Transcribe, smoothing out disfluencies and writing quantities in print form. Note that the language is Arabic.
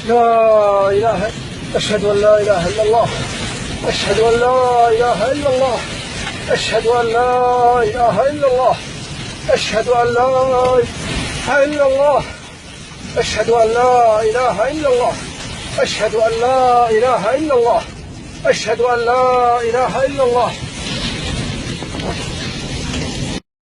لا إله، أشهد أن لا إله إلا الله، أشهد أن لا إله إلا الله، أشهد أن لا إله إلا الله، أشهد أن لا إله إلا الله، أشهد أن لا إله إلا الله، أشهد أن لا إله إلا الله، أشهد أن لا إله إلا الله.